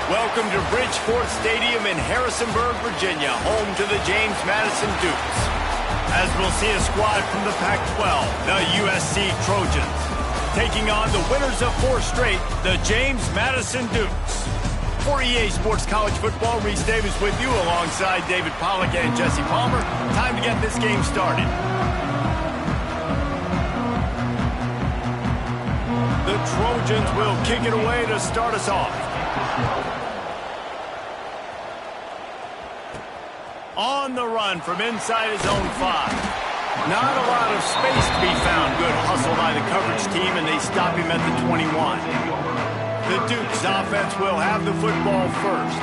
Welcome to Bridgeport Stadium in Harrisonburg, Virginia, home to the James Madison Dukes. As we'll see a squad from the Pac-12, the USC Trojans, taking on the winners of 4 straight, the James Madison Dukes. For EA Sports College Football, Reese Davis with you alongside David Pollack and Jesse Palmer. Time to get this game started. The Trojans will kick it away to start us off. On the run from inside his own 5. Not a lot of space to be found. Good hustle by the coverage team, and they stop him at the 21. The Dukes offense will have the football first.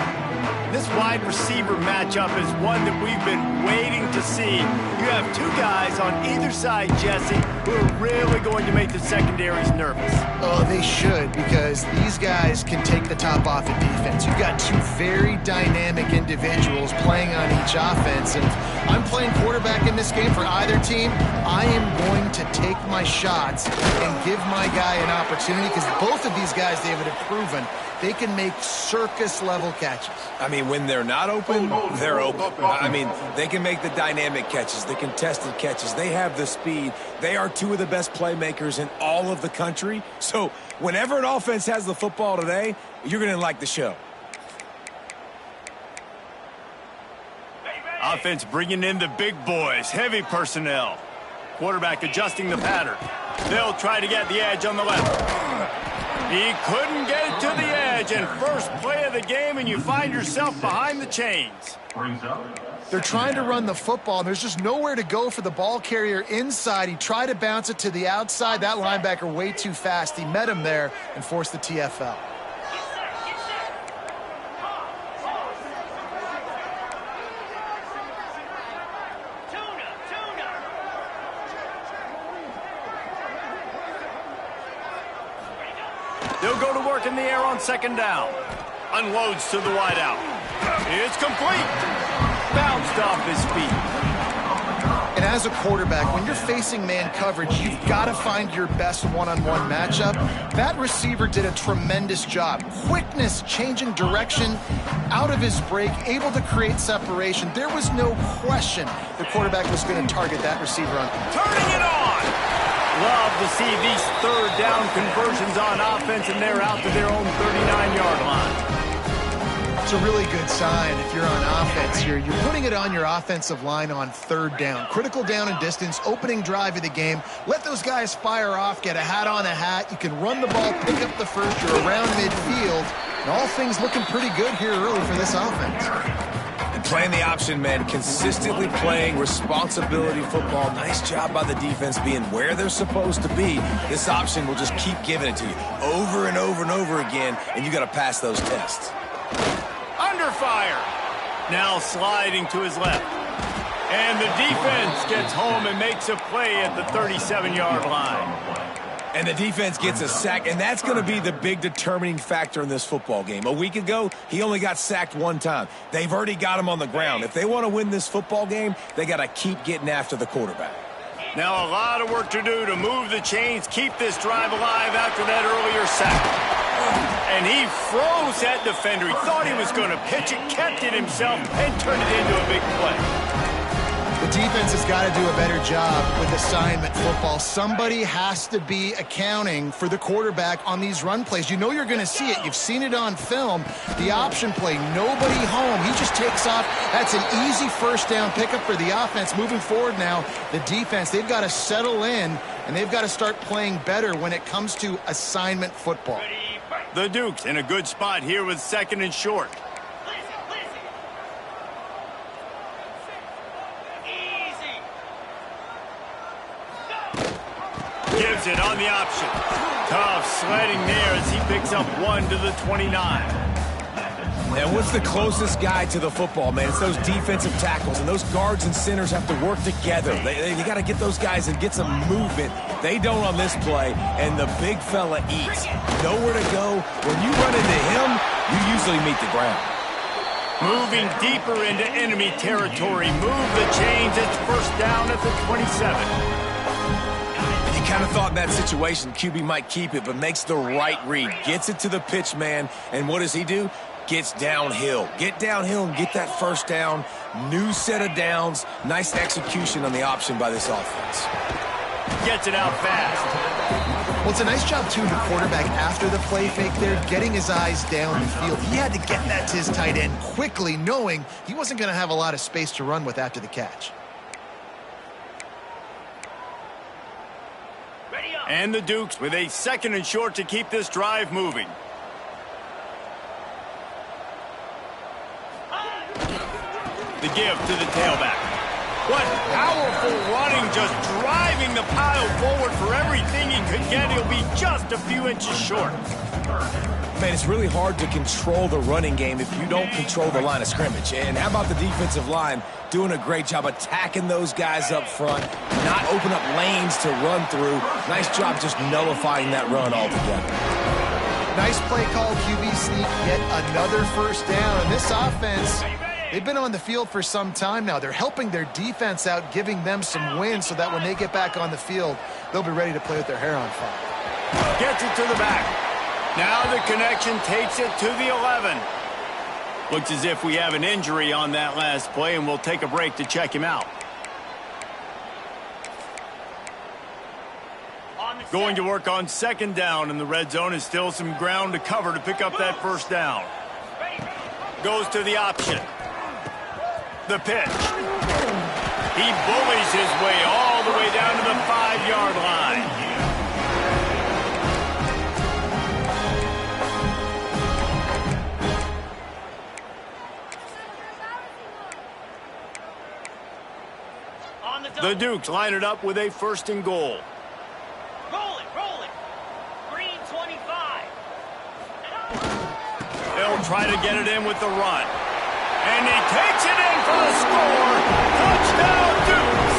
This wide receiver matchup is one that we've been waiting to see. You have 2 guys on either side, Jesse, who are really going to make the secondaries nervous. Oh, they should, because these guys can take the top off of defense. You've got 2 very dynamic individuals playing on each offense, and if I'm playing quarterback in this game for either team, I am going to take my shots and give my guy an opportunity, because both of these guys, David, have proven they can make circus-level catches. I mean, when they're not open, they're open. I mean, they can make the dynamic catches, the contested catches. They have the speed. They are 2 of the best playmakers in all of the country. So whenever an offense has the football today, you're going to like the show. Offense bringing in the big boys, heavy personnel. Quarterback adjusting the pattern. They'll try to get the edge on the left. He couldn't get it to the edge, and first play of the game, and you find yourself behind the chains. They're trying to run the football, and there's just nowhere to go for the ball carrier inside. He tried to bounce it to the outside. That linebacker way too fast. He met him there and forced the TFL. They'll go to work in the air on second down. Unloads to the wideout. It's complete. Bounced off his feet. And as a quarterback, when you're facing man coverage, you've got to find your best one-on-one matchup. That receiver did a tremendous job. Quickness, changing direction, out of his break, able to create separation. There was no question the quarterback was going to target that receiver on. Turning it on. Love to see these third down conversions on offense, and they're out to their own 39-yard line. It's a really good sign if you're on offense. You're putting it on your offensive line on third down. Critical down and distance, opening drive of the game. Let those guys fire off, get a hat on a hat. You can run the ball, pick up the first. You're around midfield. And all things looking pretty good here early for this offense. Playing the option, man, consistently playing responsibility football. Nice job by the defense being where they're supposed to be. This option will just keep giving it to you over and over and over again, and you got to pass those tests. Under fire. Now sliding to his left. And the defense gets home and makes a play at the 37-yard line. And the defense gets a sack, and that's going to be the big determining factor in this football game. A week ago, he only got sacked 1 time. They've already got him on the ground. If they want to win this football game, they got to keep getting after the quarterback. Now a lot of work to do to move the chains, keep this drive alive after that earlier sack. And he froze that defender. He thought he was going to pitch it, kept it himself, and turned it into a big play. The defense has got to do a better job with assignment football. Somebody has to be accounting for the quarterback on these run plays. You know you're going to see it. You've seen it on film. The option play, nobody home. He just takes off. That's an easy first down pickup for the offense. Moving forward now, the defense, they've got to settle in, and they've got to start playing better when it comes to assignment football. The Dukes in a good spot here with second and short. Gives it on the option. Tough sledding there as he picks up 1 to the 29. And what's the closest guy to the football, man? It's those defensive tackles, and those guards and centers have to work together. They got to get those guys and get some movement. They don't on this play, and the big fella eats. Nowhere to go. When you run into him, you usually meet the ground. Moving deeper into enemy territory. Move the chains. It's first down at the 27. Kind of thought in that situation QB might keep it, but makes the right read. Gets it to the pitch man, and what does he do? gets downhill. Get downhill and get that first down. New set of downs. Nice execution on the option by this offense. Gets it out fast. Well, it's a nice job, too, the quarterback after the play fake there, getting his eyes down the field. He had to get that to his tight end quickly, knowing he wasn't going to have a lot of space to run with after the catch. And the Dukes with a 2nd and short to keep this drive moving. The give to the tailback. What powerful running, just driving the pile forward for everything he could get. He'll be just a few inches short. Man, it's really hard to control the running game if you don't control the line of scrimmage. And how about the defensive line doing a great job attacking those guys up front, not open up lanes to run through. Nice job just nullifying that run altogether. Nice play call, QB sneak, yet another first down. And this offense, they've been on the field for some time now. They're helping their defense out, giving them some wins so that when they get back on the field, they'll be ready to play with their hair on fire. Gets it to the back. Now the connection takes it to the 11. Looks as if we have an injury on that last play, and we'll take a break to check him out. Going to work on 2nd down, and the red zone is still some ground to cover to pick up that first down. Goes to the option. The pitch. He bullies his way all the way down to the 5-yard line. The Dukes line it up with a 1st and goal. Roll it. Green 25. They'll try to get it in with the run. And he takes it in for the score. Touchdown, Dukes.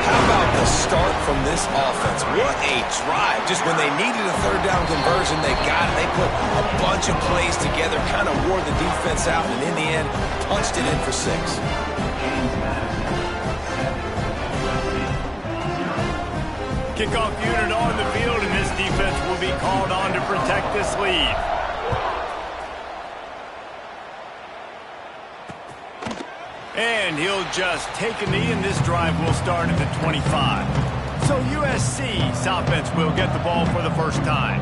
How about the start from this offense? What a drive. Just when they needed a 3rd down conversion, they got it. They put a bunch of plays together, kind of wore the defense out, and in the end, punched it in for 6. Kickoff unit on the field, and this defense will be called on to protect this lead. And he'll just take a knee, and this drive will start at the 25. So USC's offense will get the ball for the first time.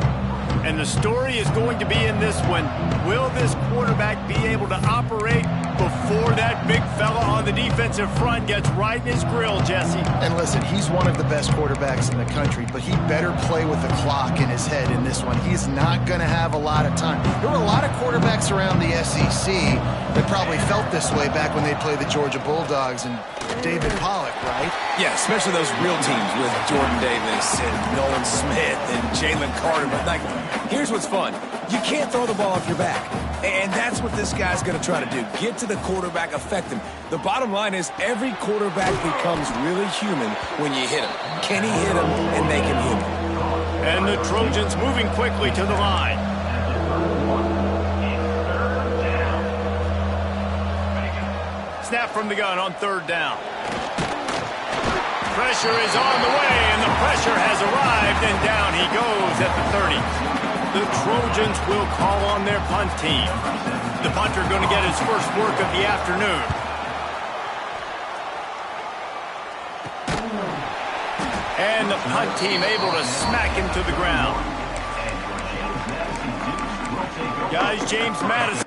And the story is going to be in this one. Will this quarterback be able to operate before that big fella on the defensive front gets right in his grill, Jesse? And listen, he's one of the best quarterbacks in the country, but he better play with the clock in his head in this one. He's not going to have a lot of time. There were a lot of quarterbacks around the SEC that probably felt this way back when they played the Georgia Bulldogs and David Pollock, right? Yeah, especially those real teams with Jordan Davis and Nolan Smith and Jalen Carter. But, like, here's what's fun. You can't throw the ball off your back. And that's what this guy's going to try to do. Get to the quarterback, affect him. The bottom line is every quarterback becomes really human when you hit him. Can he hit him and make him human? And the Trojans moving quickly to the line. Snap from the gun on 3rd down. Pressure is on the way, and the pressure has arrived, and down he goes at the 30. The Trojans will call on their punt team. The punter going to get his first work of the afternoon. And the punt team able to smack him to the ground. Guys, James Madison.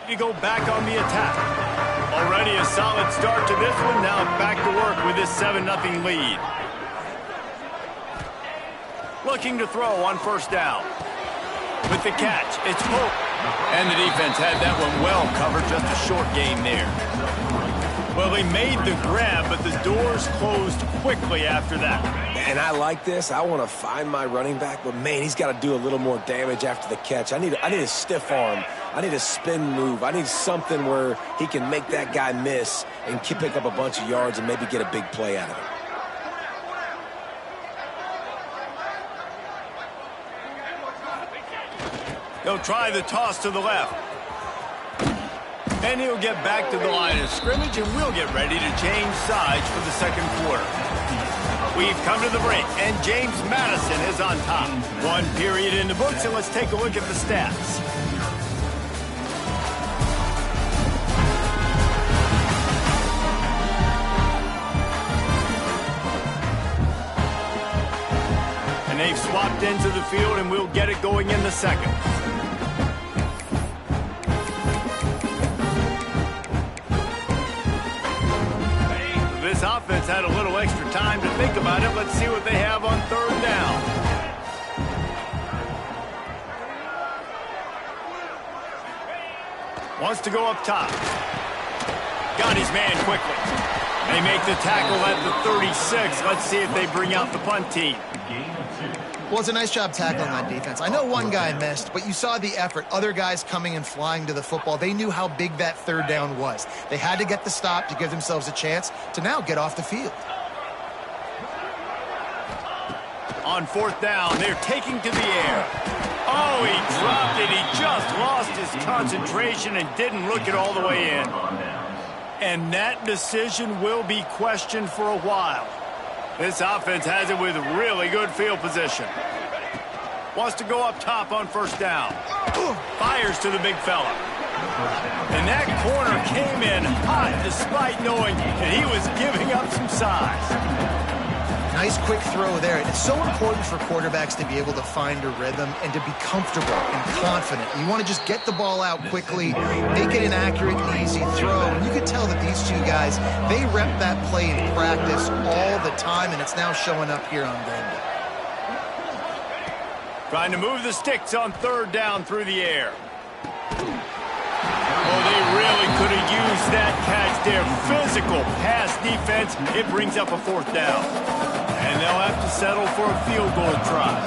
To go back on the attack. Already a solid start to this one. Now back to work with this 7-0 lead. Looking to throw on 1st down. With the catch, it's Pope. And the defense had that one well covered. Just a short gain there. Well, they made the grab, but the doors closed quickly after that. And I like this. I want to find my running back, but, man, he's got to do a little more damage after the catch. I need a stiff arm. I need a spin move. I need something where he can make that guy miss and pick up a bunch of yards and maybe get a big play out of it. He'll try the toss to the left. And he'll get back to the line of scrimmage, and we'll get ready to change sides for the 2nd quarter. We've come to the break, and James Madison is on top. One period in the books, and let's take a look at the stats. And they've swapped into the field, and we'll get it going in the second. This offense had a little extra time to think about it. Let's see what they have on third down. Wants to go up top. Got his man quickly. They make the tackle at the 36. Let's see if they bring out the punt team. Well, it's a nice job tackling on defense. I know one guy missed, but you saw the effort. Other guys coming and flying to the football. They knew how big that third down was. They had to get the stop to give themselves a chance to now get off the field. On fourth down, they're taking to the air. Oh, he dropped it. He just lost his concentration and didn't look it all the way in. And that decision will be questioned for a while. This offense has it with really good field position. Wants to go up top on first down. Fires to the big fella. And that corner came in hot despite knowing that he was giving up some size. Nice quick throw there. It's so important for quarterbacks to be able to find a rhythm and to be comfortable and confident. You want to just get the ball out quickly, make it an accurate and easy throw. And you can tell that these two guys, they rep that play in practice all the time, and it's now showing up here on game day. Trying to move the sticks on third down through the air. Oh, they really could have used that catch there. Physical pass defense. It brings up a fourth down. And they'll have to settle for a field goal try.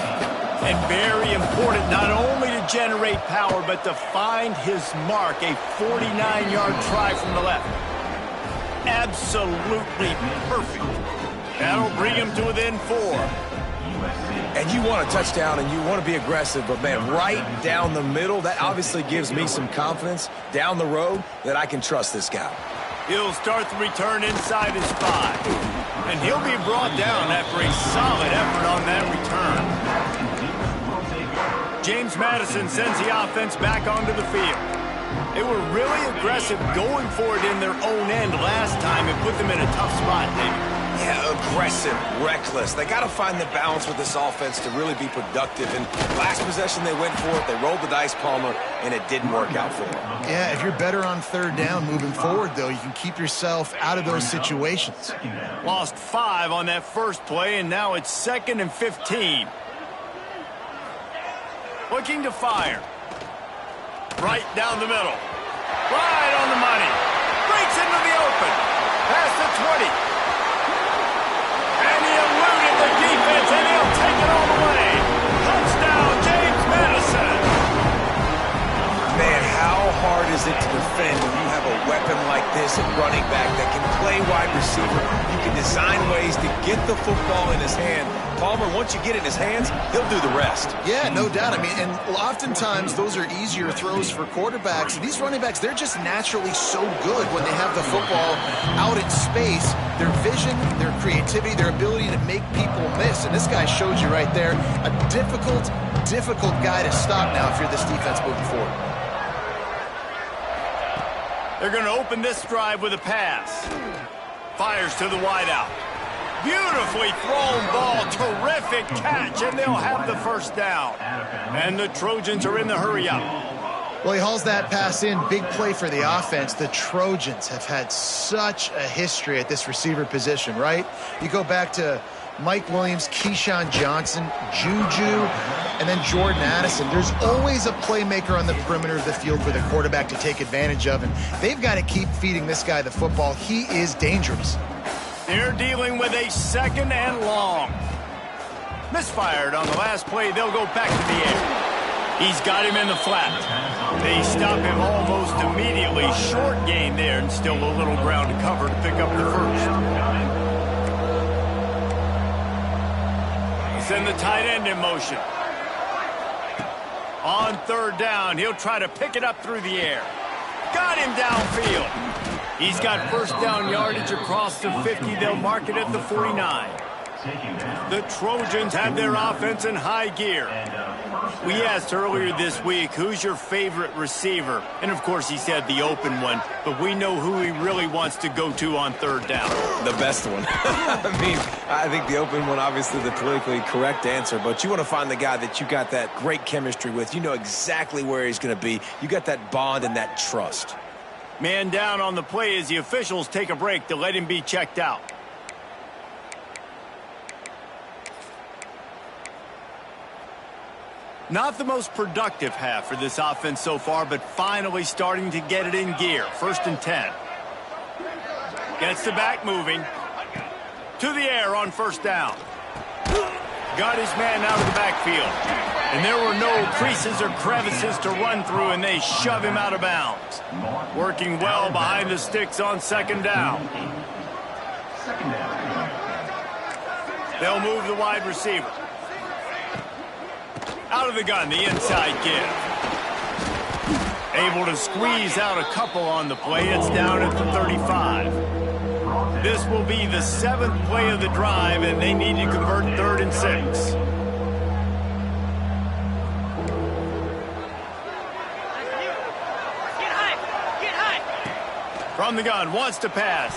And very important not only to generate power, but to find his mark. A 49-yard try from the left. Absolutely perfect. That'll bring him to within 4. And you want a touchdown and you want to be aggressive, but man, right down the middle, that obviously gives me some confidence down the road that I can trust this guy. He'll start the return inside his 5. And he'll be brought down after a solid effort on that return. James Madison sends the offense back onto the field. They were really aggressive going for it in their own end last time and put them in a tough spot, David. Yeah, aggressive, reckless. They got to find the balance with this offense to really be productive. And last possession they went for it, they rolled the dice, Palmer, and it didn't work out for them. Yeah, if you're better on third down moving forward, though, you can keep yourself out of those situations. Lost 5 on that first play, and now it's 2nd and 15. Looking to fire. Right down the middle. Right on the money. Breaks into the open. Past the 20. And he eluded the defense, and he'll take it all the way. Touchdown, James Madison. Man, how hard is it to defend when you have a weapon like this at running back that can play wide receiver? You can design ways to get the football in his hand. Palmer, once you get it in his hands, he'll do the rest. Yeah, no doubt. I mean, and oftentimes those are easier throws for quarterbacks. These running backs, they're just naturally so good when they have the football out in space. Their vision, their creativity, their ability to make people miss. And this guy showed you right there, a difficult guy to stop now if you're this defense moving forward. They're going to open this drive with a pass. Fires to the wideout. Beautifully thrown ball, terrific catch, and they'll have the first down. And the Trojans are in the hurry-up. Well, he hauls that pass in. Big play for the offense. The Trojans have had such a history at this receiver position, right? You go back to Mike Williams, Keyshawn Johnson, Juju, and then Jordan Addison. There's always a playmaker on the perimeter of the field for the quarterback to take advantage of, and they've got to keep feeding this guy the football. He is dangerous. They're dealing with a 2nd and long. Misfired on the last play. They'll go back to the air. He's got him in the flat. They stop him almost immediately. Short gain there, and still a little ground to cover to pick up the first. Send the tight end in motion. On third down, he'll try to pick it up through the air. Got him downfield. He's got first down yardage across the 50. They'll mark it at the 49. The Trojans have their offense in high gear. We asked earlier this week, who's your favorite receiver? And, of course, he said the open one, but we know who he really wants to go to on third down. The best one. I think the open one, obviously the politically correct answer, but you want to find the guy that you got that great chemistry with. You know exactly where he's going to be. You got that bond and that trust. Man down on the play as the officials take a break to let him be checked out. Not the most productive half for this offense so far, but finally starting to get it in gear. 1st and 10. Gets the back moving. To the air on 1st down. Got his man out of the backfield. And there were no creases or crevices to run through, and they shove him out of bounds. Working well behind the sticks on 2nd down. They'll move the wide receiver. Out of the gun, the inside give. Able to squeeze out a couple on the play. It's down at the 35. This will be the 7th play of the drive, and they need to convert 3rd and 6. Get high. From the gun, wants to pass.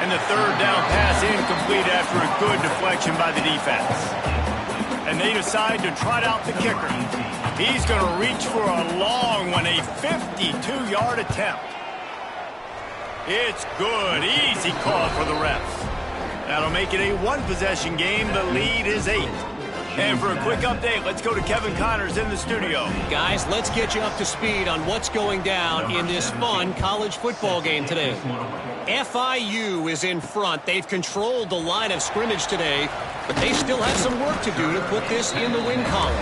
And the 3rd down pass incomplete after a good deflection by the defense. And they decide to trot out the kicker. He's going to reach for a long one, a 52-yard attempt. It's good. Easy call for the refs. That'll make it a 1-possession game. The lead is 8. And for a quick update, let's go to Kevin Connors in the studio. Guys, let's get you up to speed on what's going down in this fun college football game today. FIU is in front. They've controlled the line of scrimmage today, but they still have some work to do to put this in the win column.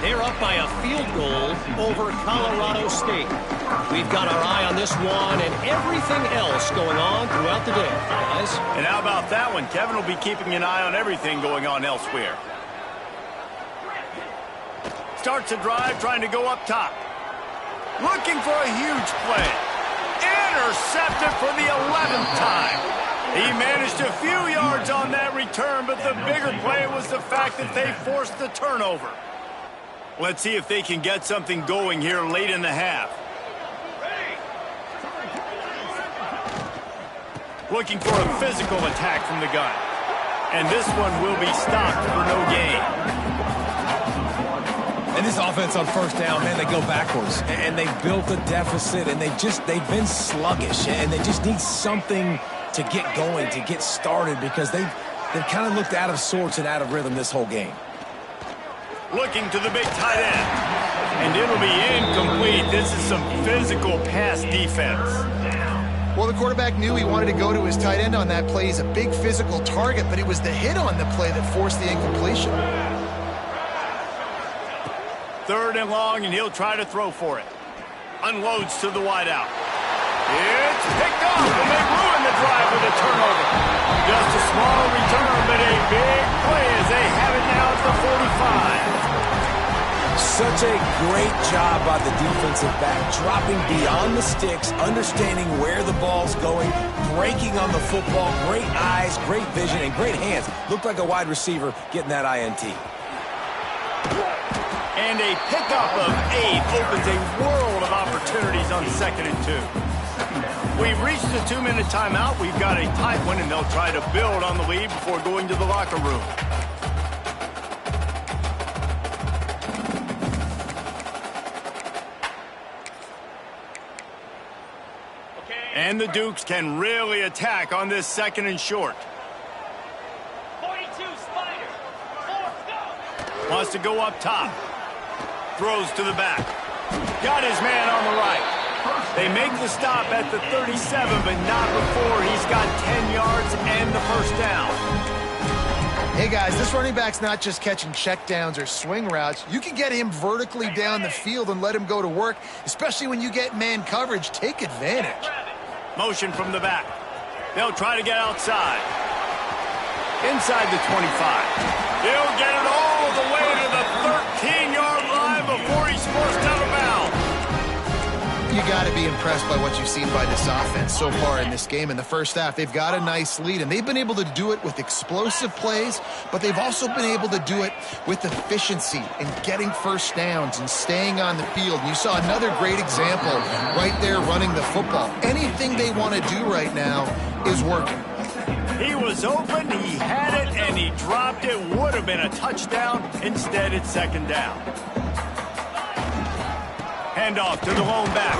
They're up by a field goal over Colorado State. We've got our eye on this one and everything else going on throughout the day, guys. And how about that one? Kevin will be keeping an eye on everything going on elsewhere. Starts a drive, trying to go up top. Looking for a huge play. Intercepted for the 11th time. He managed a few yards on that return, but the bigger play was the fact that they forced the turnover. Let's see if they can get something going here late in the half. Looking for a physical attack from the gun. And this one will be stopped for no gain. And this offense on 1st down, man, they go backwards. And they built a deficit, and they've been sluggish. And they just need something to get going, to get started, because they've kind of looked out of sorts and out of rhythm this whole game. Looking to the big tight end. And it'll be incomplete. This is some physical pass defense. Well, the quarterback knew he wanted to go to his tight end on that play. He's a big physical target, but it was the hit on the play that forced the incompletion. 3rd and long, and he'll try to throw for it. Unloads to the wideout. It's picked off, and they ruin the drive with a turnover. Just a small return, but a big play as they have it now at the 45. Such a great job by the defensive back, dropping beyond the sticks, understanding where the ball's going, breaking on the football, great eyes, great vision, and great hands. Looked like a wide receiver getting that INT. And a pickup of 8 opens a world of opportunities on 2nd and 2. We've reached the 2-minute timeout. We've got a tight one, and they'll try to build on the lead before going to the locker room. And the Dukes can really attack on this 2nd and short. 42 Spider. 4th, go. Wants to go up top. Throws to the back. Got his man on the right. They make the stop at the 37, but not before he's got 10 yards and the 1st down. Hey, guys, this running back's not just catching checkdowns or swing routes. You can get him vertically down the field and let him go to work, especially when you get man coverage. Take advantage. Motion from the back. They'll try to get outside. Inside the 25. He'll get it all the way to the 13-yard line before he's forced out of bounds. You got to be impressed by what you've seen by this offense so far in this game. In the first half, they've got a nice lead, and they've been able to do it with explosive plays, but they've also been able to do it with efficiency and getting first downs and staying on the field. And you saw another great example right there running the football. Anything they want to do right now is working. He was open, he had it, and he dropped it. Would have been a touchdown. Instead, it's second down. Handoff to the lone back.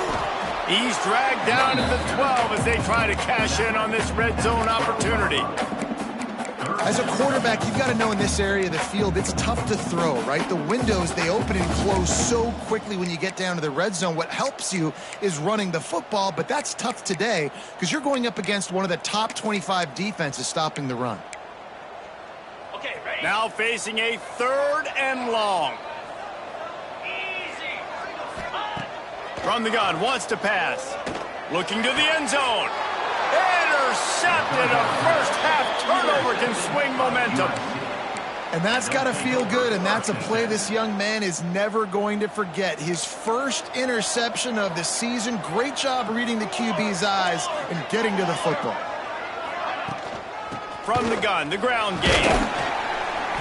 He's dragged down at the 12 as they try to cash in on this red zone opportunity. As a quarterback, you've got to know in this area of the field, it's tough to throw, right? The windows, they open and close so quickly when you get down to the red zone. What helps you is running the football, but that's tough today because you're going up against one of the top 25 defenses stopping the run. Okay, ready? Now facing a 3rd and long. Easy. From the gun, wants to pass. Looking to the end zone. Intercepted. A first half turnover can swing momentum. And that's got to feel good, and that's a play this young man is never going to forget. His first interception of the season. Great job reading the QB's eyes and getting to the football. From the gun, the ground game.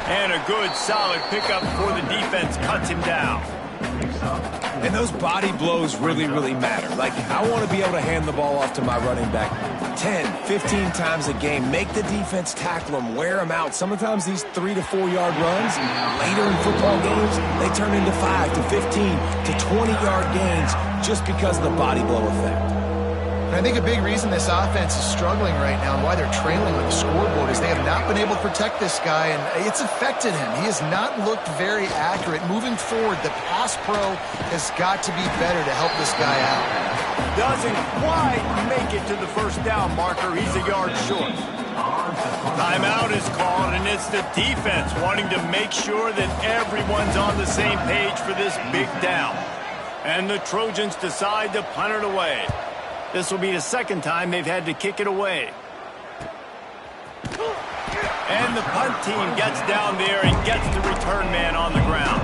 And a good, solid pickup before the defense cuts him down. And those body blows really, really matter. Like, I want to be able to hand the ball off to my running back 10, 15 times a game. Make the defense tackle them, wear them out. Sometimes these 3 to 4 yard runs, later in football games, they turn into 5 to 15 to 20 yard gains just because of the body blow effect. And I think a big reason this offense is struggling right now and why they're trailing on the scoreboard is they have not been able to protect this guy, and it's affected him. He has not looked very accurate. Moving forward, the pass pro has got to be better to help this guy out. Doesn't quite make it to the first down marker. He's a yard short. Timeout is called, and it's the defense wanting to make sure that everyone's on the same page for this big down. And the Trojans decide to punt it away. This will be the second time they've had to kick it away. And the punt team gets down there and gets the return man on the ground.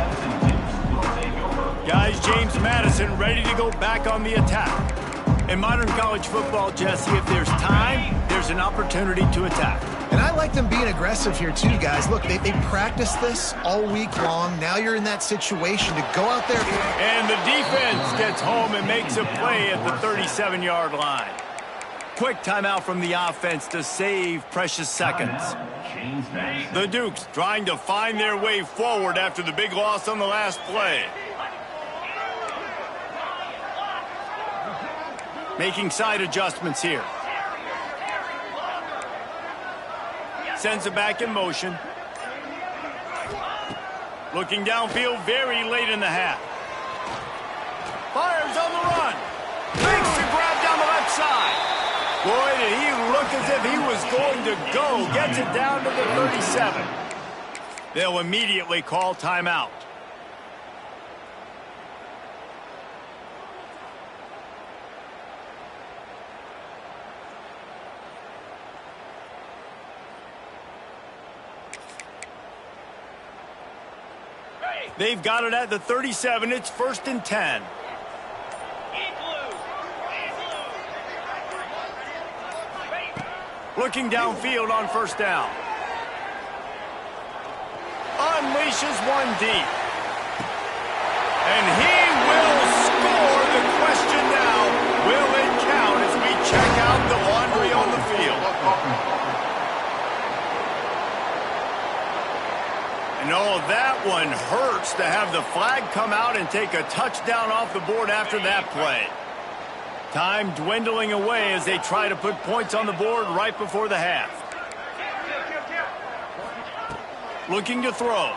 Guys, James Madison ready to go back on the attack. In modern college football, Jesse, if there's time, there's an opportunity to attack. And I like them being aggressive here too, guys. Look, they practiced this all week long. Now you're in that situation to go out there. And the defense gets home and makes a play at the 37-yard line. Quick timeout from the offense to save precious seconds. The Dukes trying to find their way forward after the big loss on the last play. Making side adjustments here. Sends it back in motion. Looking downfield very late in the half. Fires on the run. Makes the grab down the left side. Boy, did he look as if he was going to go. Gets it down to the 37. They'll immediately call timeout. They've got it at the 37. It's 1st and 10. Looking downfield on first down. Unleashes one deep. And he will score. The question now, will it count as we check out the laundry on the field? And oh, that one hurts to have the flag come out and take a touchdown off the board after that play. Time dwindling away as they try to put points on the board right before the half. Looking to throw.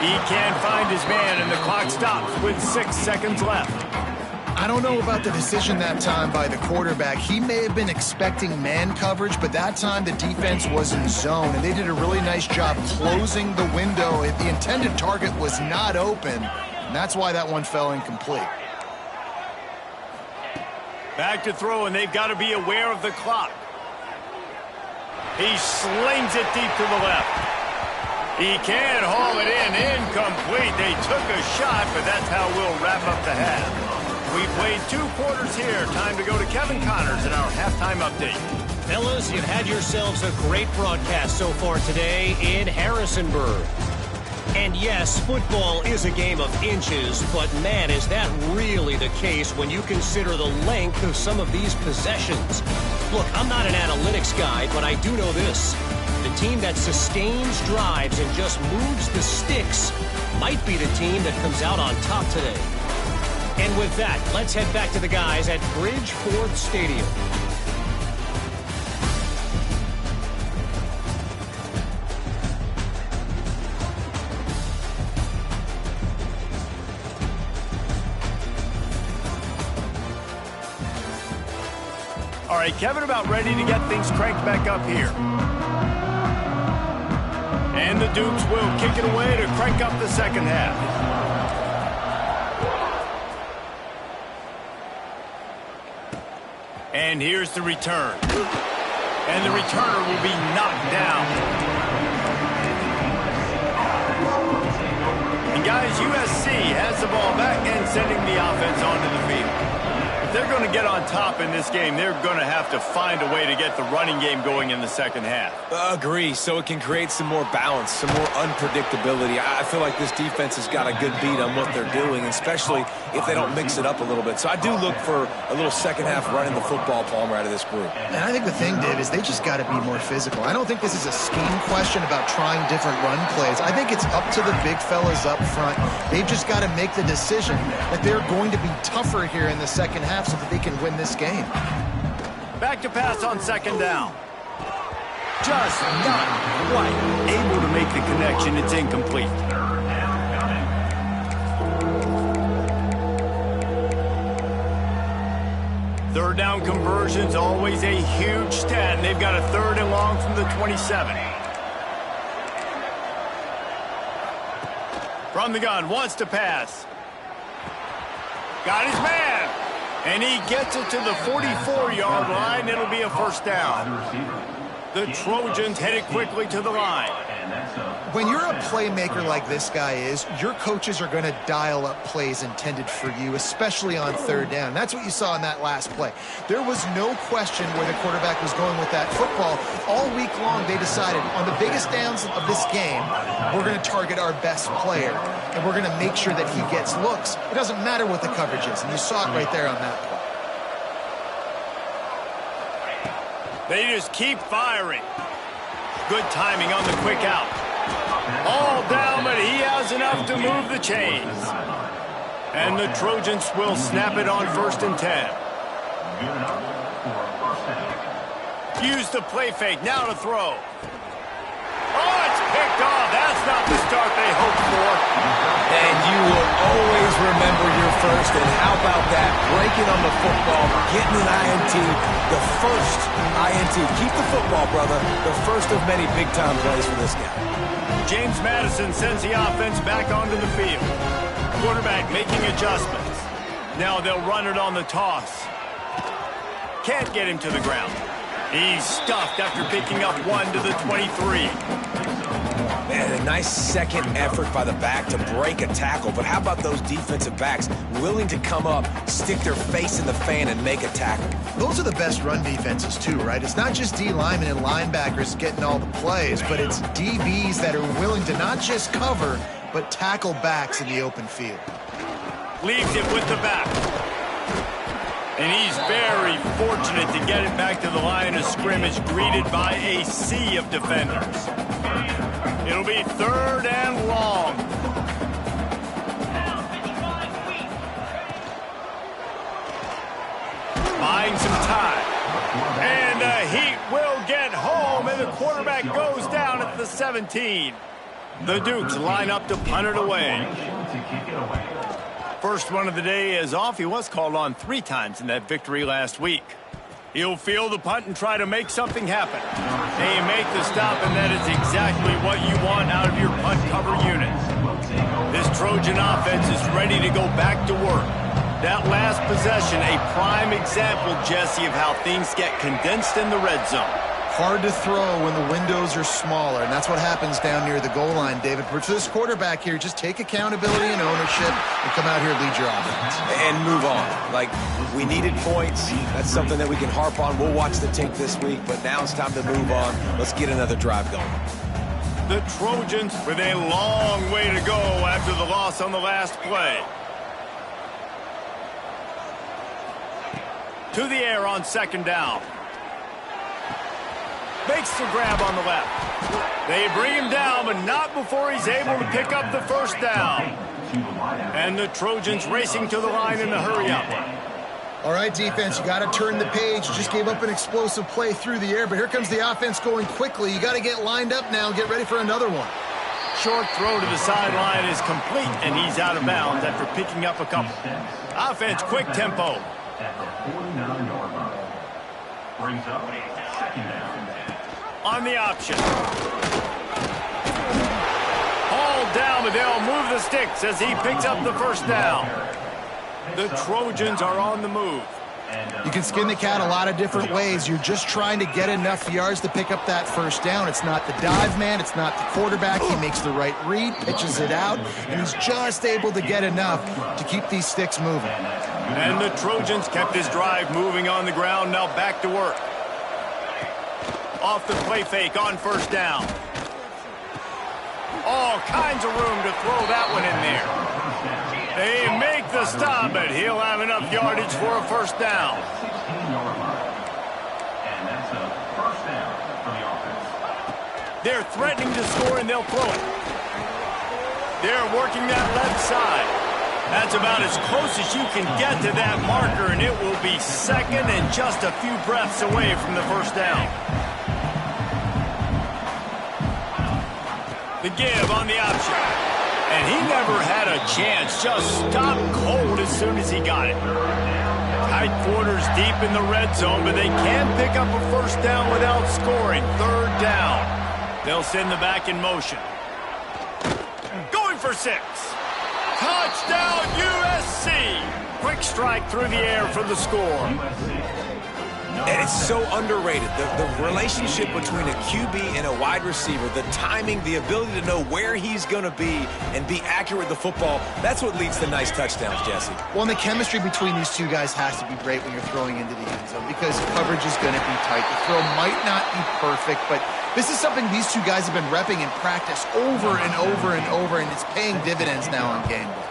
He can't find his man, and the clock stops with 6 seconds left. I don't know about the decision that time by the quarterback. He may have been expecting man coverage, but that time the defense was in zone, and they did a really nice job closing the window. The intended target was not open, and that's why that one fell incomplete. Back to throw, and they've got to be aware of the clock. He slings it deep to the left. He can't haul it in. Incomplete. They took a shot, but that's how we'll wrap up the half. We played 2 quarters here. Time to go to Kevin Connors in our halftime update. Fellas, you've had yourselves a great broadcast so far today in Harrisonburg. And yes, football is a game of inches, but man, is that really the case when you consider the length of some of these possessions. Look, I'm not an analytics guy, but I do know this. The team that sustains drives and just moves the sticks might be the team that comes out on top today. And with that, let's head back to the guys at Bridgeford Stadium. All right, Kevin about ready to get things cranked back up here. And the Dukes will kick it away to crank up the second half. And here's the return. And the returner will be knocked down. And guys, USC has the ball back and sending the offense onto the field. If they're going to get on top in this game, they're going to have to find a way to get the running game going in the second half. Agree, so it can create some more balance, some more unpredictability. I feel like this defense has got a good beat on what they're doing, especially if they don't mix it up a little bit. So I do look for a little second half running the football, Palmer, out of this group. And I think the thing, Dave, is they just got to be more physical. I don't think this is a scheme question about trying different run plays. I think it's up to the big fellas up front. They've just got to make the decision that they're going to be tougher here in the second half so that they can win this game. Back to pass on second down. Just not quite able to make the connection. It's incomplete. Third down conversion's always a huge stat, and they've got a 3rd and long from the 27. From the gun, wants to pass. Got his man. And he gets it to the 44-yard line. It'll be a first down. The Trojans headed quickly to the line. When you're a playmaker like this guy is, your coaches are going to dial up plays intended for you, especially on 3rd down. That's what you saw in that last play. There was no question where the quarterback was going with that football. All week long, they decided on the biggest downs of this game, we're going to target our best player, and we're going to make sure that he gets looks. It doesn't matter what the coverage is, and you saw it right there on that play. They just keep firing. Good timing on the quick out. All down, but he has enough to move the chains. And the Trojans will snap it on 1st and 10. Use the play fake, now to throw. Oh, it's picked off. That's not the start they hoped for. And you will always remember your first. And how about that? Breaking on the football, getting an INT, the first INT. Keep the football, brother. The first of many big-time plays for this guy. James Madison sends the offense back onto the field. Quarterback making adjustments. Now they'll run it on the toss. Can't get him to the ground. He's stuffed after picking up 1 to the 23. Man, a nice second effort by the back to break a tackle. But how about those defensive backs willing to come up, stick their face in the fan, and make a tackle? Those are the best run defenses, too, right? It's not just D linemen and linebackers getting all the plays, but it's DBs that are willing to not just cover, but tackle backs in the open field. Leaves it with the back. And he's very fortunate to get it back to the line of scrimmage, greeted by a sea of defenders. It'll be 3rd and long. Buying some time. And the Heat will get home, and the quarterback goes down at the 17. The Dukes line up to punt it away. First one of the day is off. He was called on 3 times in that victory last week. He'll field the punt and try to make something happen. They make the stop, and that is exactly what you want out of your punt cover unit. This Trojan offense is ready to go back to work. That last possession, a prime example, Jesse, of how things get condensed in the red zone. hard to throw when the windows are smaller, and that's what happens down near the goal line, David. But for this quarterback here, just take accountability and ownership and come out here and lead your offense. And move on. Like, we needed points. That's something that we can harp on. We'll watch the tape this week, but now it's time to move on. Let's get another drive going. The Trojans with a long way to go after the loss on the last play. To the air on second down. Makes the grab on the left. They bring him down, but not before he's able to pick up the first down. And the Trojans racing to the line in a hurry-up. All right, defense, you got to turn the page. You just gave up an explosive play through the air, but here comes the offense going quickly. You got to get lined up now and get ready for another one. Short throw to the sideline is complete, and he's out of bounds after picking up a couple. Offense, quick tempo. Brings up second down. On the option. Hauled down, but they'll move the sticks as he picks up the first down. The Trojans are on the move. You can skin the cat a lot of different ways. You're just trying to get enough yards to pick up that first down. It's not the dive man. It's not the quarterback. He makes the right read, pitches it out, and he's just able to get enough to keep these sticks moving. And the Trojans kept this drive moving on the ground. Now back to work. Off the play fake on first down. All kinds of room to throw that one in there. They make the stop, but he'll have enough yardage for a first down. And that's a first down for the offense. They're threatening to score, and they'll throw it. They're working that left side. That's about as close as you can get to that marker, and it will be second and just a few breaths away from the first down. The give on the option. And he never had a chance. Just stopped cold as soon as he got it. Tight quarters deep in the red zone, but they can pick up a first down without scoring. Third down. They'll send the back in motion. Going for 6. Touchdown, USC! Quick strike through the air for the score. And it's so underrated. The relationship between a QB and a wide receiver, the timing, the ability to know where he's going to be and be accurate with the football, that's what leads to nice touchdowns, Jesse. Well, and the chemistry between these two guys has to be great when you're throwing into the end zone because coverage is going to be tight. The throw might not be perfect, but this is something these two guys have been repping in practice over and over and over, and it's paying dividends now on game day.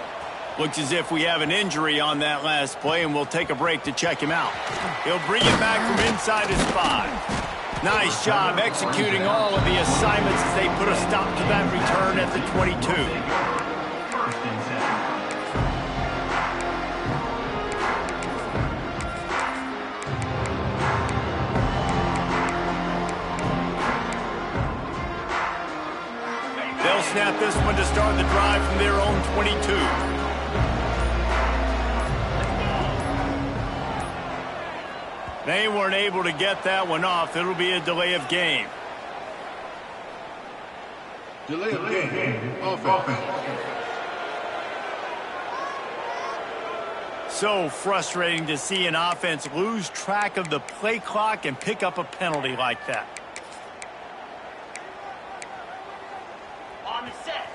Looks as if we have an injury on that last play, and we'll take a break to check him out. He'll bring it back from inside his 5. Nice job executing all of the assignments as they put a stop to that return at the 22. They'll snap this one to start the drive from their own 22. They weren't able to get that one off. It'll be a delay of game. Delay of game. Offense. So frustrating to see an offense lose track of the play clock and pick up a penalty like that. On the set.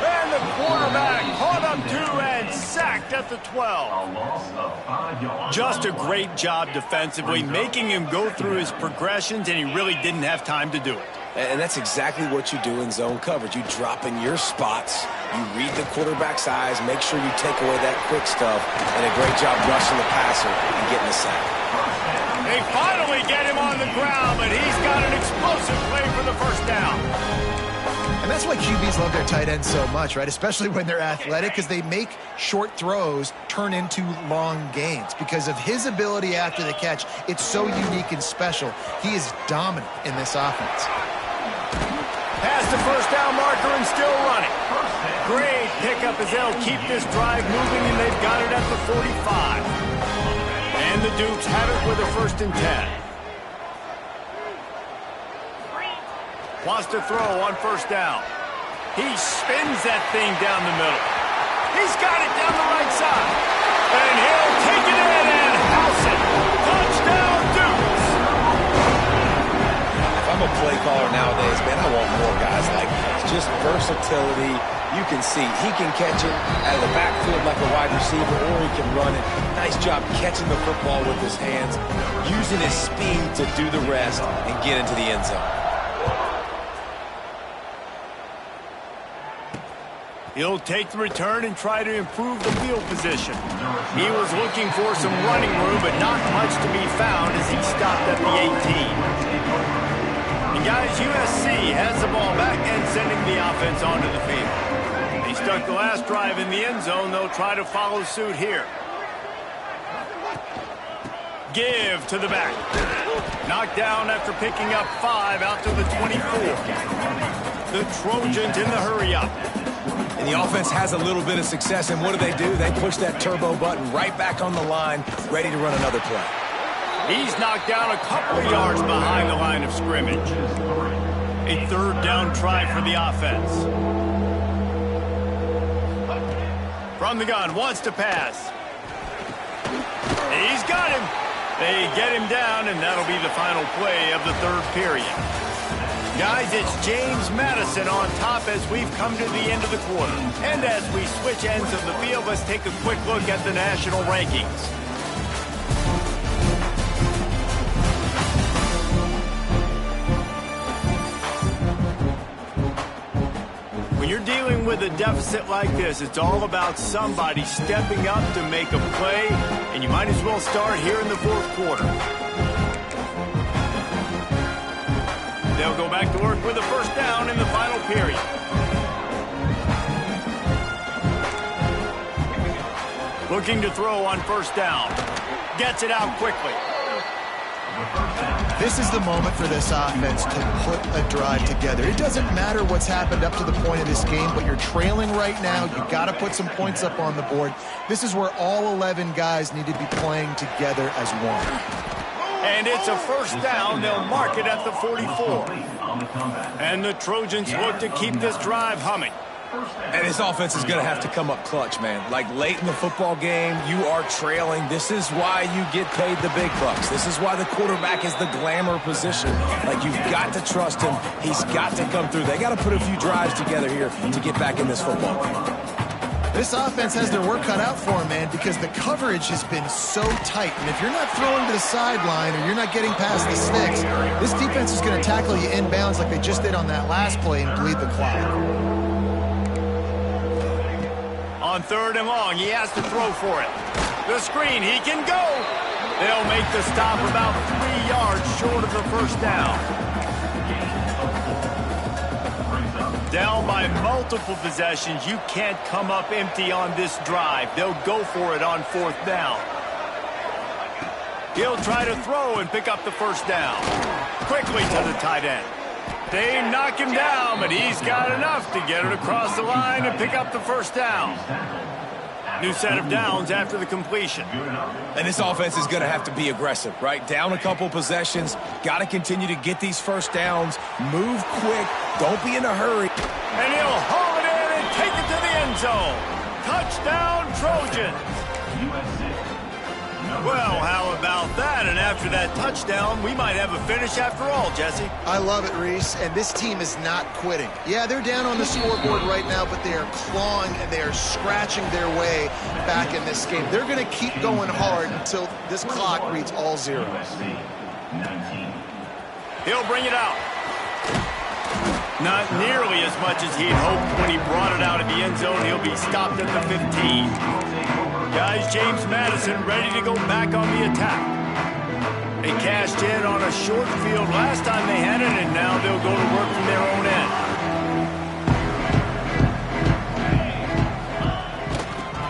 And the quarterback caught up 2 and sacked at the 12. A loss of 5 yards. Just a great job defensively, making him go through his progressions, and he really didn't have time to do it. And that's exactly what you do in zone coverage. You drop in your spots, you read the quarterback's eyes, make sure you take away that quick stuff, and a great job rushing the passer and getting the sack. They finally get him on the ground, but he's got an explosive play for the first down. And that's why QBs love their tight ends so much, right? Especially when they're athletic, because they make short throws turn into long gains. Because of his ability after the catch, it's so unique and special. He is dominant in this offense. Past the first down marker and still running. Great pickup as they'll keep this drive moving, and they've got it at the 45. And the Dukes have it with a 1st and 10. Wants to throw on first down. He spins that thing down the middle. He's got it down the right side. And play caller nowadays, man, I want more guys like this. Just versatility. You can see he can catch it out of the backfield like a wide receiver, or he can run it. Nice job catching the football with his hands, using his speed to do the rest and get into the end zone. He'll take the return and try to improve the field position. He was looking for some running room, but not much to be found as he stopped at the 18. And guys, USC has the ball back and sending the offense onto the field. They stuck the last drive in the end zone. They'll try to follow suit here. Give to the back. Knocked down after picking up 5 out to the 24. The Trojans in the hurry up. And the offense has a little bit of success, and what do? They push that turbo button right back on the line, ready to run another play. He's knocked down a couple of yards behind the line of scrimmage. A third down try for the offense. From the gun, wants to pass. He's got him. They get him down, and that'll be the final play of the third period. Guys, it's James Madison on top as we've come to the end of the quarter. And as we switch ends of the field, let's take a quick look at the national rankings. When you're dealing with a deficit like this, it's all about somebody stepping up to make a play, and you might as well start here in the fourth quarter. They'll go back to work with a first down in the final period. Looking to throw on first down. Gets it out quickly. This is the moment for this offense to put a drive together. It doesn't matter what's happened up to the point of this game, but you're trailing right now. You've got to put some points up on the board. This is where all 11 guys need to be playing together as one. And it's a first down. They'll mark it at the 44. And the Trojans look to keep this drive humming. And this offense is going to have to come up clutch, man. Like late in the football game, you are trailing. This is why you get paid the big bucks. This is why the quarterback is the glamour position. Like, you've got to trust him. He's got to come through. They got to put a few drives together here to get back in this football game. This offense has their work cut out for them, man, because the coverage has been so tight. And if you're not throwing to the sideline or you're not getting past the sticks, this defense is going to tackle you inbounds like they just did on that last play and bleed the clock. On third and long, he has to throw for it. The screen, he can go. They'll make the stop about 3 yards short of the first down. Down by multiple possessions, you can't come up empty on this drive. They'll go for it on fourth down. He'll try to throw and pick up the first down. Quickly to the tight end. They knock him down, but he's got enough to get it across the line and pick up the first down. New set of downs after the completion. And this offense is going to have to be aggressive, right? Down a couple possessions. Got to continue to get these first downs. Move quick. Don't be in a hurry. And he'll haul it in and take it to the end zone. Touchdown, Trojans. Well, how about that? And after that touchdown, we might have a finish after all, Jesse. I love it, Reese, and this team is not quitting. Yeah, they're down on the scoreboard right now, but they are clawing and they are scratching their way back in this game. They're going to keep going hard until this clock reads all zeros. He'll bring it out. Not nearly as much as he'd hoped when he brought it out of the end zone. He'll be stopped at the 15. Guys, James Madison ready to go back on the attack. They cashed in on a short field last time they had it, and now they'll go to work from their own end.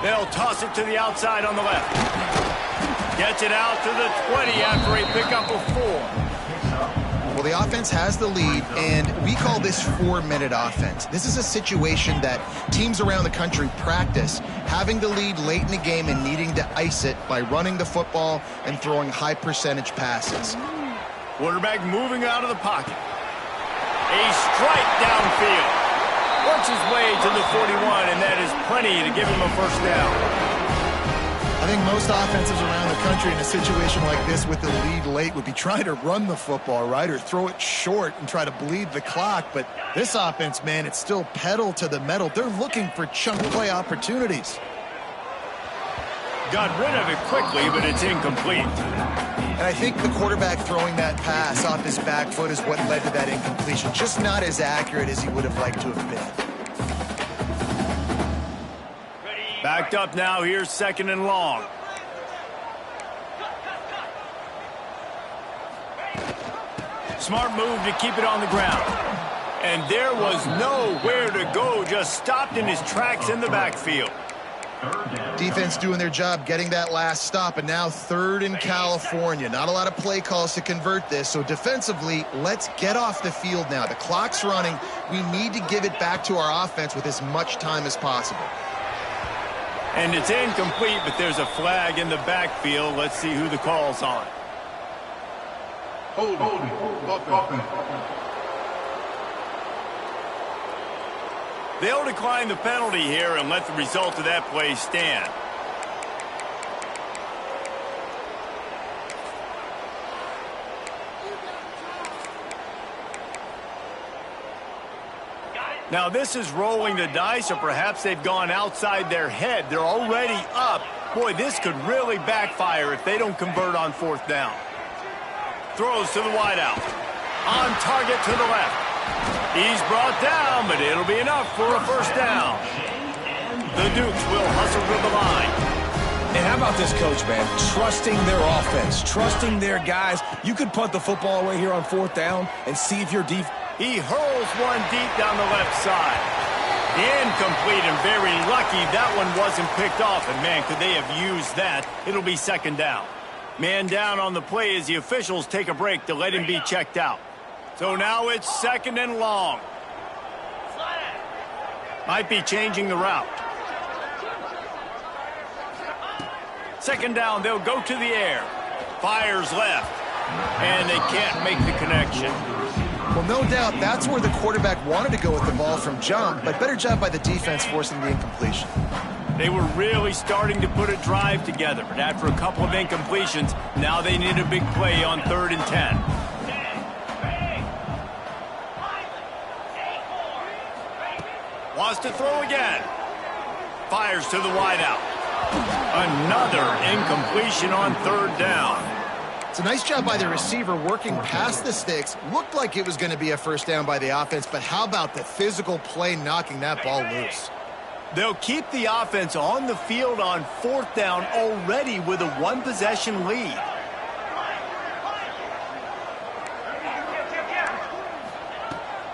They'll toss it to the outside on the left. Gets it out to the 20 after a pickup of 4. Well, the offense has the lead, and we call this 4-minute offense. This is a situation that teams around the country practice, having the lead late in the game and needing to ice it by running the football and throwing high-percentage passes. Quarterback moving out of the pocket. A strike downfield. Works his way to the 41, and that is plenty to give him a first down. I think most offenses around the country in a situation like this with the lead late would be trying to run the football, right, or throw it short and try to bleed the clock. But this offense, man, it's still pedal to the metal. They're looking for chunk play opportunities. Got rid of it quickly, but it's incomplete. And I think the quarterback throwing that pass off his back foot is what led to that incompletion. Just not as accurate as he would have liked to have been. Backed up now. Here's 2nd and long. Smart move to keep it on the ground. And there was nowhere to go. Just stopped in his tracks in the backfield. Defense doing their job getting that last stop, and now 3rd in California. Not a lot of play calls to convert this, so defensively, let's get off the field now. The clock's running. We need to give it back to our offense with as much time as possible. And it's incomplete, but there's a flag in the backfield. Let's see who the call's on. Holding. Offense. They'll decline the penalty here and let the result of that play stand. Now this is rolling the dice, or perhaps they've gone outside their head. They're already up. Boy, this could really backfire if they don't convert on 4th down. Throws to the wideout. On target to the left. He's brought down, but it'll be enough for a 1st down. The Dukes will hustle to the line. And how about this coach, man? Trusting their offense, trusting their guys. You could punt the football away here on 4th down and see if your defense... He hurls one deep down the left side. Incomplete, and very lucky that one wasn't picked off. And, man, could they have used that? It'll be 2nd down. Man down on the play as the officials take a break to let him be checked out. So now it's 2nd and long. Might be changing the route. 2nd down, they'll go to the air. Fires left. And they can't make the connection. Well, no doubt that's where the quarterback wanted to go with the ball from jump, but better job by the defense forcing the incompletion. They were really starting to put a drive together, but after a couple of incompletions, now they need a big play on 3rd and 10. Wants to throw again. Fires to the wideout. Another incompletion on 3rd down. It's a nice job by the receiver working past the sticks. Looked like it was going to be a 1st down by the offense, but how about the physical play knocking that ball loose? They'll keep the offense on the field on 4th down already with a 1-possession lead.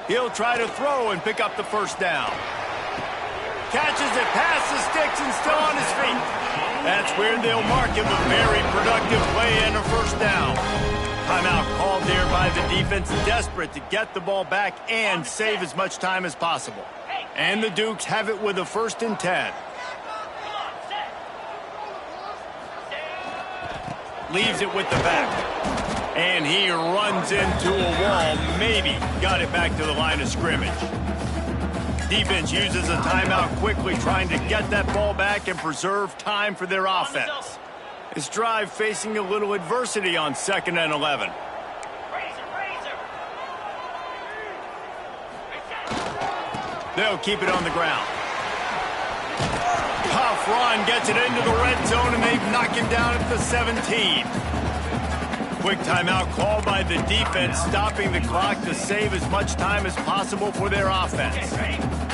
He'll try to throw and pick up the 1st down. Catches it past the sticks and still on his feet. That's where they'll mark him a very productive play and a 1st down. Timeout called there by the defense, desperate to get the ball back and save as much time as possible. And the Dukes have it with a 1st and 10. Leaves it with the back. And he runs into a wall. Maybe got it back to the line of scrimmage. Defense uses a timeout quickly, trying to get that ball back and preserve time for their offense. This drive facing a little adversity on 2nd and 11. They'll keep it on the ground. Tough run gets it into the red zone, and they knock him down at the 17. Quick timeout called by the defense, stopping the clock to save as much time as possible for their offense.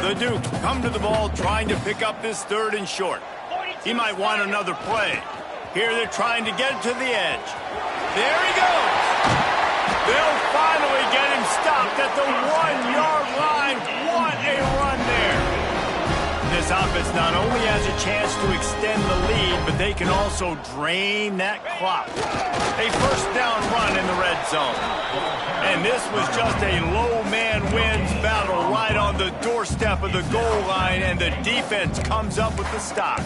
The Dukes come to the ball trying to pick up this 3rd and short. He might want another play. Here they're trying to get to the edge. There he goes. They'll finally get him stopped at the 1-yard line. What a run there. This offense not only has a chance to extend the lead, but they can also drain that clock. A 1st down run in the red zone. And this was just a low man wins battle right on the doorstep of the goal line, and the defense comes up with the stop.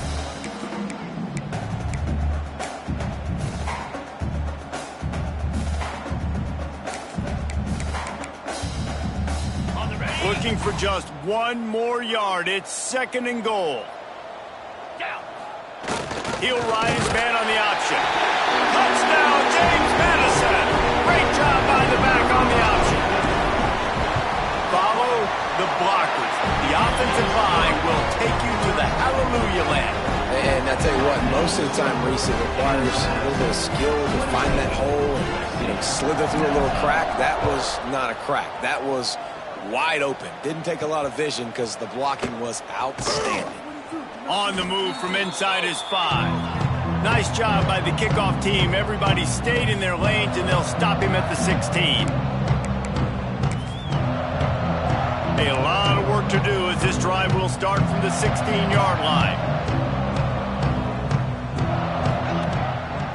Looking for just one more yard. It's 2nd and goal. He'll ride his man on the option. Touchdown, James Madison. Great job by the back on the option. Follow the blockers. The offensive line will take you to the hallelujah land. And I tell you what, most of the time, Reese, it requires a little bit of skill to find that hole and slither through a little crack. That was not a crack. That was wide open. Didn't take a lot of vision because the blocking was outstanding. On the move from inside his 5. Nice job by the kickoff team. Everybody stayed in their lanes, and they'll stop him at the 16. A lot of work to do as this drive will start from the 16-yard line.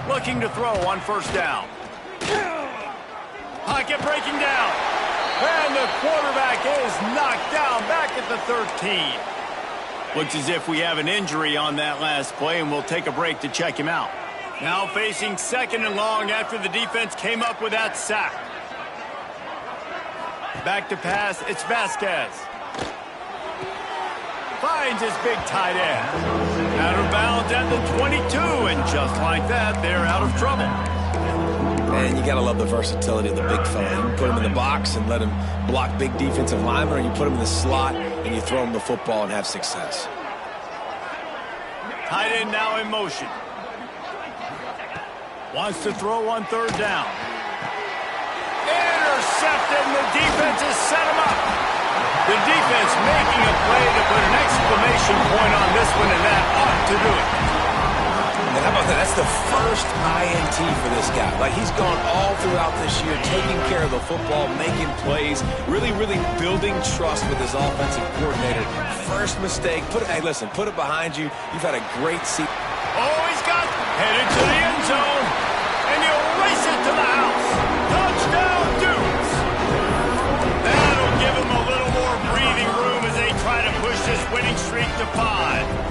Looking to throw on first down. Pocket breaking down. And the quarterback is knocked down back at the 13. Looks as if we have an injury on that last play, and we'll take a break to check him out. Now facing second and long after the defense came up with that sack. Back to pass, it's Vasquez. Finds his big tight end. Out of bounds at the 22, and just like that, they're out of trouble. And you got to love the versatility of the big fella. You can put him in the box and let him block big defensive linemen, or you put him in the slot and you throw him the football and have success. Tight end now in motion. Wants to throw on third down. Intercepted, and the defense has set him up. The defense making a play to put an exclamation point on this one, and that ought to do it. And how about that? That's the first INT for this guy. Like, he's gone all throughout this year, taking care of the football, making plays, really building trust with his offensive coordinator. First mistake, hey, listen, put it behind you. You've had a great season. Oh, he's got headed to the end zone, and he'll race it to the house. Touchdown, Dukes. That'll give him a little more breathing room as they try to push this winning streak to 5.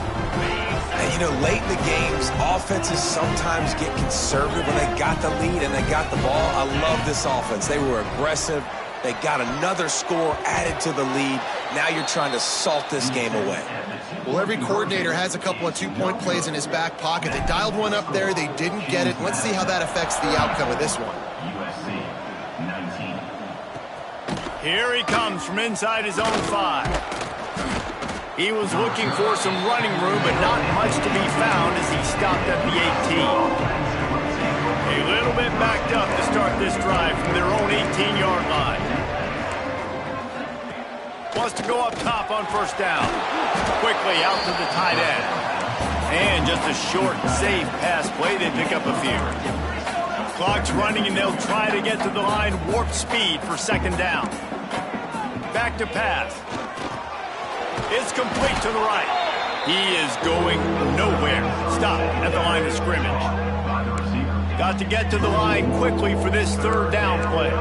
And, you know, late in the games, offenses sometimes get conservative when they got the lead and they got the ball. I love this offense. They were aggressive. They got another score added to the lead. Now you're trying to salt this game away. Well, every coordinator has a couple of two-point plays in his back pocket. They dialed one up there. They didn't get it. Let's see how that affects the outcome of this one. Here he comes from inside his own 5. He was looking for some running room, but not much to be found as he stopped at the 18. A little bit backed up to start this drive from their own 18-yard line. Wants to go up top on first down. Quickly out to the tight end. And just a short, safe pass play. They pick up a few. Clock's running, and they'll try to get to the line warp speed for second down. Back to pass. It's complete to the right. He is going nowhere. Stop at the line of scrimmage. Got to get to the line quickly for this third down play.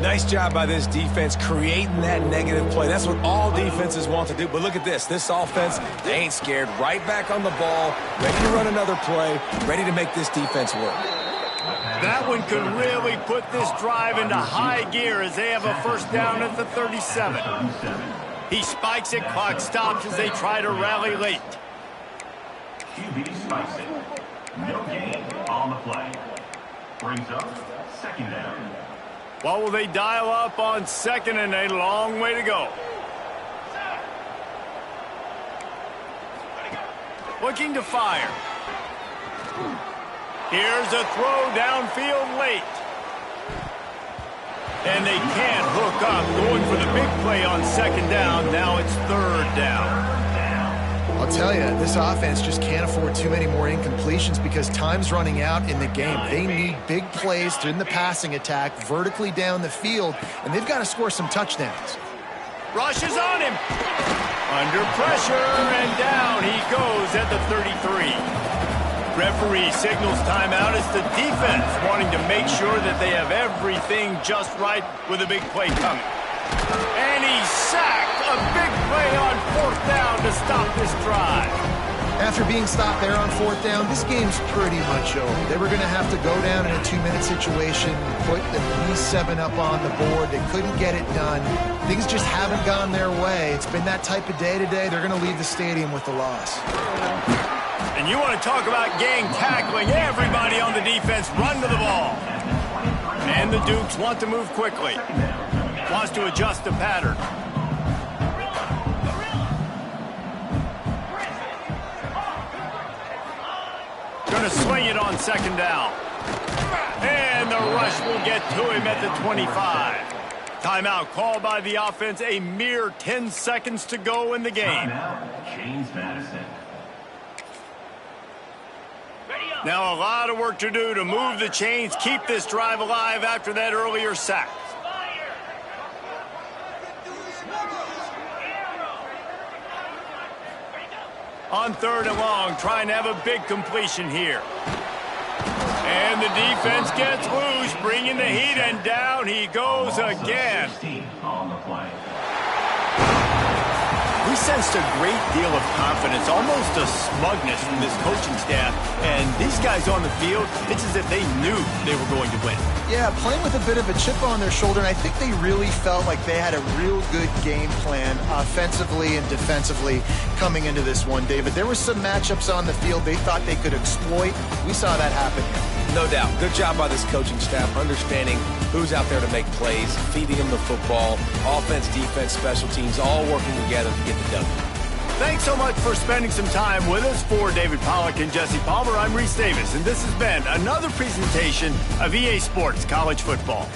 Nice job by this defense creating that negative play. That's what all defenses want to do. But look at this. This offense, they ain't scared. Right back on the ball, ready to run another play, ready to make this defense work. That one could really put this drive into high gear as they have a first down at the 37. He spikes it, clock stops as they try to rally late. QB spikes it. No gain on the play. Brings up second down. What will they dial up on second, and a long way to go? Looking to fire. Here's a throw downfield late. And they can't hook up. Going for the big play on second down. Now it's third down. I'll tell you, this offense just can't afford too many more incompletions because time's running out in the game. They need big plays in the passing attack, vertically down the field, and they've got to score some touchdowns. Rush is on him. Under pressure, and down he goes at the 33. Referee signals timeout as the defense wanting to make sure that they have everything just right with a big play coming. And he's sacked. A big play on fourth down to stop this drive. After being stopped there on fourth down, this game's pretty much over. They were going to have to go down in a 2-minute situation, put at least 7 up on the board. They couldn't get it done. Things just haven't gone their way. It's been that type of day today. They're going to leave the stadium with the loss. And you want to talk about gang tackling. Everybody on the defense run to the ball. And the Dukes want to move quickly. Wants to adjust the pattern. Going to swing it on second down. And the rush will get to him at the 25. Timeout called by the offense. A mere 10 seconds to go in the game. James Madison. Now a lot of work to do to move the chains, keep this drive alive after that earlier sack. On 3rd and long, trying to have a big completion here. And the defense gets loose, bringing the heat, and down he goes again. On the play. We sensed a great deal of confidence, almost a smugness from this coaching staff. And these guys on the field, it's as if they knew they were going to win. Yeah, playing with a bit of a chip on their shoulder, and I think they really felt like they had a real good game plan offensively and defensively coming into this one, David. There were some matchups on the field they thought they could exploit. We saw that happen here. No doubt. Good job by this coaching staff, understanding who's out there to make plays, feeding them the football, offense, defense, special teams, all working together to get the W. Thanks so much for spending some time with us. For David Pollack and Jesse Palmer, I'm Reese Davis, and this has been another presentation of EA Sports College Football.